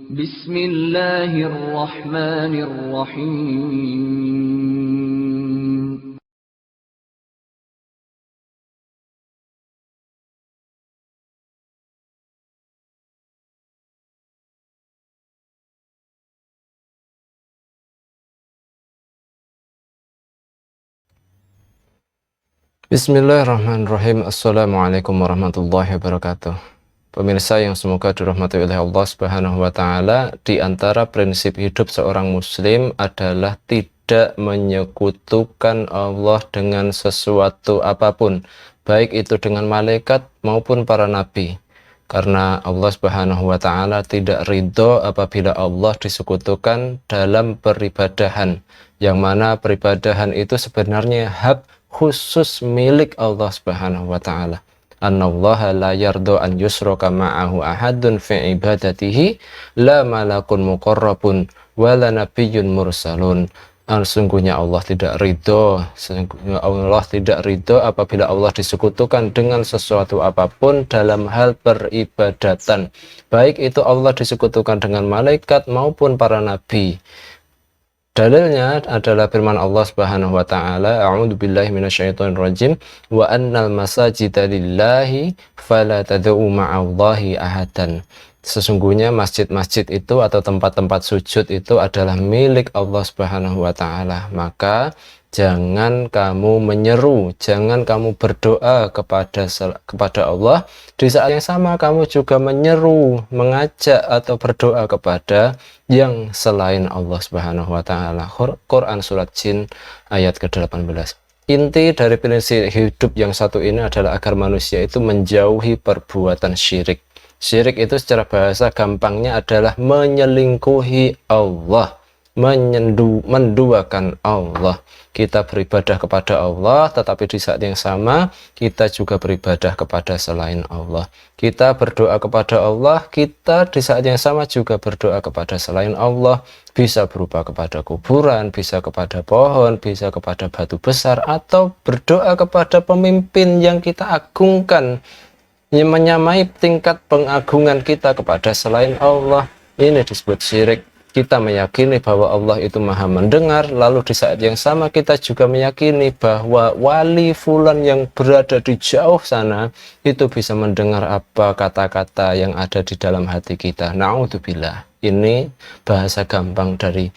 Bismillahirrahmanirrahim. Bismillahirrahmanirrahim. Assalamualaikum warahmatullahi wabarakatuh. Pemirsa yang semoga dirahmati oleh Allah Subhanahu wa taala, di antara prinsip hidup seorang muslim adalah tidak menyekutukan Allah dengan sesuatu apapun, baik itu dengan malaikat maupun para nabi. Karena Allah Subhanahu wa taala tidak ridho apabila Allah disekutukan dalam peribadahan, yang mana peribadahan itu sebenarnya hak khusus milik Allah Subhanahu wa taala. Annallaha la yardo an yusroka ma'ahu ahadun fi ibadatihi la malakun muqarrabun wa la nabiyyun mursalun. Sesungguhnya Allah tidak ridho apabila Allah disekutukan dengan sesuatu apapun dalam hal peribadatan, baik itu Allah disekutukan dengan malaikat maupun para nabi. Dalilnya adalah firman Allah Subhanahu wa taala, a'udzubillahi minasyaitonirrajim, wa annal masajida lillahi fala tad'u ma'allahi ahadan. Sesungguhnya masjid-masjid itu atau tempat-tempat sujud itu adalah milik Allah Subhanahu wa taala. Maka jangan kamu menyeru, jangan kamu berdoa kepada Allah di saat yang sama kamu juga menyeru, mengajak atau berdoa kepada yang selain Allah Subhanahu wa taala. Quran surat Jin ayat ke-18. Inti dari prinsip hidup yang satu ini adalah agar manusia itu menjauhi perbuatan syirik. Syirik itu secara bahasa gampangnya adalah menyelingkuhi Allah, menduakan Allah. Kita beribadah kepada Allah, tetapi di saat yang sama kita juga beribadah kepada selain Allah. Kita berdoa kepada Allah, kita di saat yang sama juga berdoa kepada selain Allah. Bisa berupa kepada kuburan, bisa kepada pohon, bisa kepada batu besar, atau berdoa kepada pemimpin yang kita agungkan, yang menyamai tingkat pengagungan kita kepada selain Allah. Ini disebut syirik. Kita meyakini bahwa Allah itu maha mendengar, lalu di saat yang sama kita juga meyakini bahwa wali fulan yang berada di jauh sana itu bisa mendengar apa kata-kata yang ada di dalam hati kita. Na'udzubillah. Ini bahasa gampang dari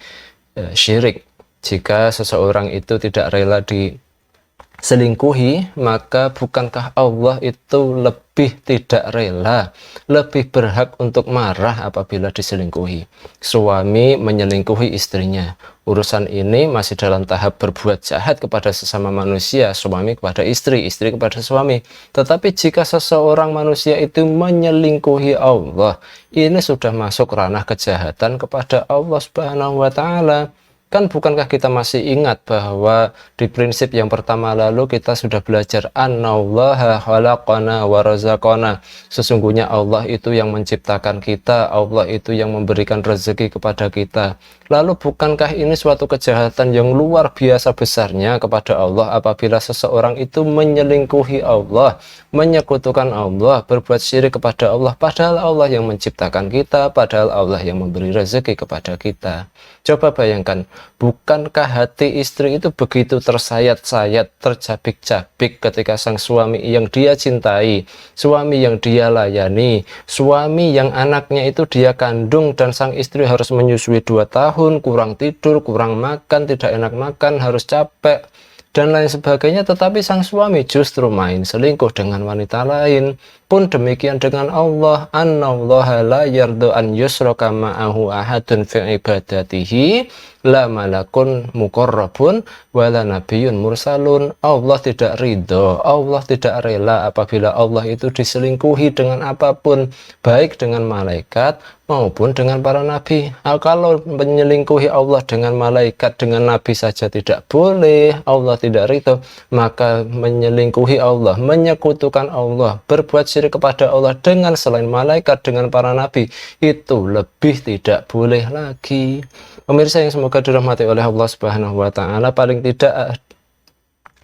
syirik. Jika seseorang itu tidak rela diselingkuhi, maka bukankah Allah itu lebih tidak rela, lebih berhak untuk marah apabila diselingkuhi? Suami menyelingkuhi istrinya, urusan ini masih dalam tahap berbuat jahat kepada sesama manusia, suami kepada istri, istri kepada suami. Tetapi jika seseorang manusia itu menyelingkuhi Allah, ini sudah masuk ranah kejahatan kepada Allah Subhanahu wa taala. Kan bukankah kita masih ingat bahwa di prinsip yang pertama lalu kita sudah belajar annallaha khalaqana wa razaqana. Sesungguhnya Allah itu yang menciptakan kita, Allah itu yang memberikan rezeki kepada kita. Lalu bukankah ini suatu kejahatan yang luar biasa besarnya kepada Allah apabila seseorang itu menyelingkuhi Allah, menyekutukan Allah, berbuat syirik kepada Allah, padahal Allah yang menciptakan kita, padahal Allah yang memberi rezeki kepada kita. Coba bayangkan, bukankah hati istri itu begitu tersayat-sayat, tercabik-cabik ketika sang suami yang dia cintai, suami yang dia layani, suami yang anaknya itu dia kandung dan sang istri harus menyusui 2 tahun, kurang tidur, kurang makan, tidak enak makan, harus capek, dan lain sebagainya, tetapi sang suami justru main selingkuh dengan wanita lain. Pun demikian dengan Allah, annallaha la yardo an yusroka ma'ahu ahadun fi ibadatihi la malakun muqarrabun wala nabiyyun mursalun. Allah tidak ridho, Allah tidak rela apabila Allah itu diselingkuhi dengan apapun, baik dengan malaikat maupun dengan para nabi. Kalau menyelingkuhi Allah dengan malaikat, dengan nabi saja tidak boleh, Allah tidak ridho, maka menyelingkuhi Allah, menyekutukan Allah, berbuat syirik kepada Allah dengan selain malaikat, dengan para nabi, itu lebih tidak boleh lagi. Pemirsa yang semoga dirahmati oleh Allah Subhanahu wa taala, paling tidak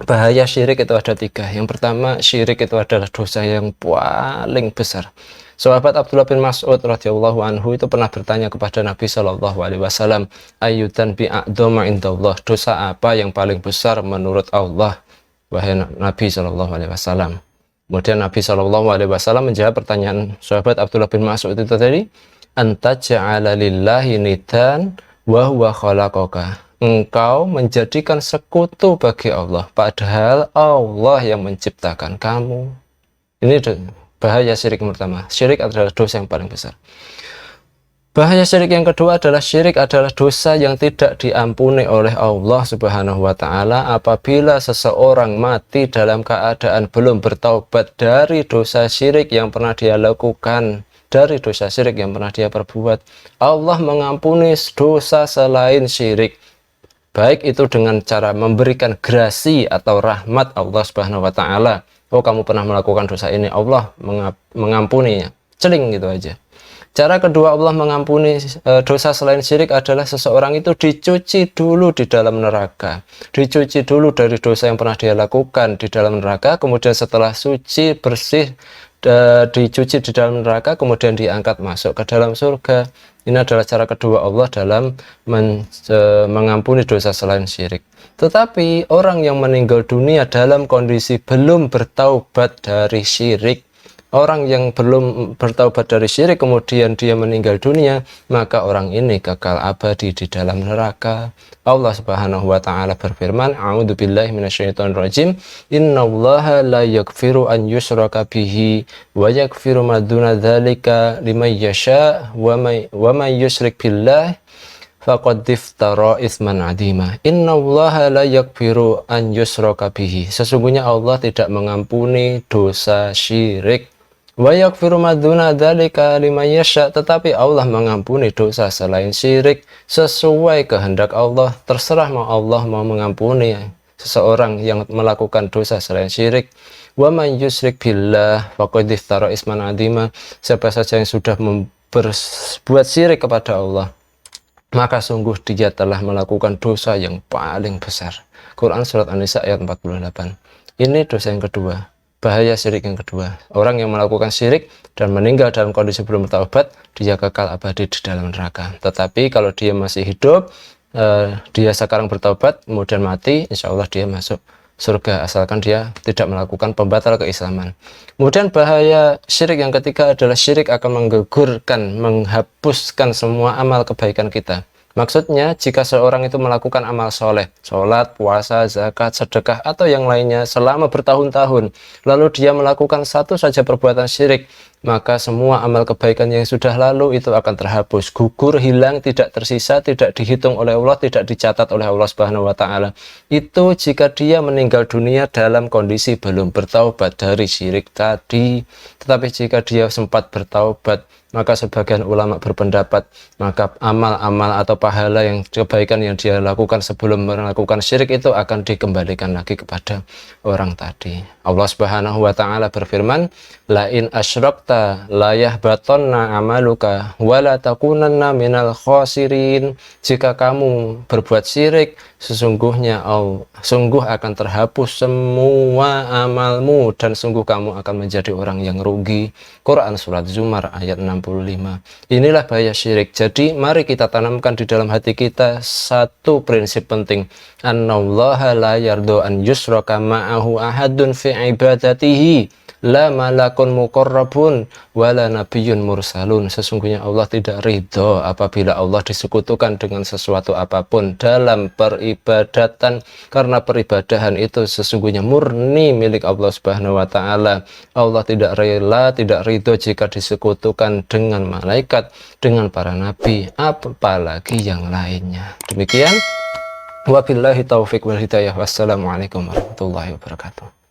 bahaya syirik itu ada 3. Yang pertama, syirik itu adalah dosa yang paling besar. Sahabat Abdullah bin Mas'ud radhiyallahu anhu itu pernah bertanya kepada Nabi Shallallahu alaihi wasallam, ayyudan bi a'dama indallah, dosa apa yang paling besar menurut Allah, wahai Nabi Shallallahu alaihi wasallam. Kemudian Nabi Shallallahu alaihi wasallam menjawab pertanyaan sahabat Abdullah bin Mas'ud itu tadi, anta ja'ala lillahi nidan wa huwa khalaqaka, engkau menjadikan sekutu bagi Allah padahal Allah yang menciptakan kamu. Ini bahaya syirik yang pertama. Syirik adalah dosa yang paling besar. Bahaya syirik yang kedua adalah syirik adalah dosa yang tidak diampuni oleh Allah Subhanahu wa taala apabila seseorang mati dalam keadaan belum bertaubat dari dosa syirik yang pernah dia lakukan, dari dosa syirik yang pernah dia perbuat. Allah mengampuni dosa selain syirik, baik itu dengan cara memberikan grasi atau rahmat Allah Subhanahu wa taala. Oh, kamu pernah melakukan dosa ini, Allah mengampuninya, celing gitu aja. Cara kedua Allah mengampuni dosa selain syirik adalah seseorang itu dicuci dulu di dalam neraka, dicuci dulu dari dosa yang pernah dia lakukan di dalam neraka, kemudian setelah suci bersih dicuci di dalam neraka, kemudian diangkat masuk ke dalam surga. Ini adalah cara kedua Allah dalam mengampuni dosa selain syirik. Tetapi orang yang meninggal dunia dalam kondisi belum bertaubat dari syirik, orang yang belum bertaubat dari syirik kemudian dia meninggal dunia, maka orang ini kekal abadi di dalam neraka. Allah Subhanahu wa taala berfirman, a'udzubillahi minasyaitonirrajim, innallaha la yaghfiru an yushraka bihi wa yaghfiru ma duna dzalika liman yasha wa may yusyrik billahi faqad iftara itsman adzima. Innallaha la yaghfiru an yushraka bihi. Sesungguhnya Allah tidak mengampuni dosa syirik. Wa yaghfiru ma duna dzalika liman yasha, tetapi Allah mengampuni dosa selain syirik sesuai kehendak Allah. Terserah mau Allah mau mengampuni seseorang yang melakukan dosa selain syirik. Wa man yusyrik billah faqad iftara itsman adzima. Siapa saja yang sudah berbuat syirik kepada Allah, maka sungguh dia telah melakukan dosa yang paling besar. Quran surat An-Nisa ayat 48. Ini dosa yang kedua. Bahaya syirik yang kedua, orang yang melakukan syirik dan meninggal dalam kondisi belum bertaubat, dia kekal abadi di dalam neraka. Tetapi kalau dia masih hidup, dia sekarang bertaubat, kemudian mati, insya Allah dia masuk surga, asalkan dia tidak melakukan pembatal keislaman. Kemudian bahaya syirik yang ketiga adalah syirik akan menggugurkan, menghapuskan semua amal kebaikan kita. Maksudnya, jika seorang itu melakukan amal soleh, sholat, puasa, zakat, sedekah, atau yang lainnya selama bertahun-tahun, lalu dia melakukan satu saja perbuatan syirik, maka semua amal kebaikan yang sudah lalu itu akan terhapus, gugur, hilang, tidak tersisa, tidak dihitung oleh Allah, tidak dicatat oleh Allah Subhanahu wa taala. Itu jika dia meninggal dunia dalam kondisi belum bertaubat dari syirik tadi. Tetapi jika dia sempat bertaubat, maka sebagian ulama berpendapat maka amal-amal atau pahala yang kebaikan yang dia lakukan sebelum melakukan syirik itu akan dikembalikan lagi kepada orang tadi. Allah Subhanahu wa taala berfirman, la in asyrakta la yahbatanna amaluka wa la takunanna minal khasirin. Jika kamu berbuat syirik, sesungguhnya sungguh akan terhapus semua amalmu dan sungguh kamu akan menjadi orang yang rugi. Quran surat Zumar ayat 65. Inilah bahaya syirik. Jadi mari kita tanamkan di dalam hati kita satu prinsip penting. Annallaha la yardu an yushraka ma'ahu ahadun fi ibadatihi, la malakun muqarrabun wala nabiyyun mursalun. Sesungguhnya Allah tidak ridho apabila Allah disekutukan dengan sesuatu apapun dalam peribadatan, karena peribadahan itu sesungguhnya murni milik Allah Subhanahu wa taala. Allah tidak rela, tidak ridho jika disekutukan dengan malaikat, dengan para nabi, apalagi yang lainnya. Demikian, wabillahi taufiq wal hidayah. Wassalamualaikum warahmatullahi wabarakatuh.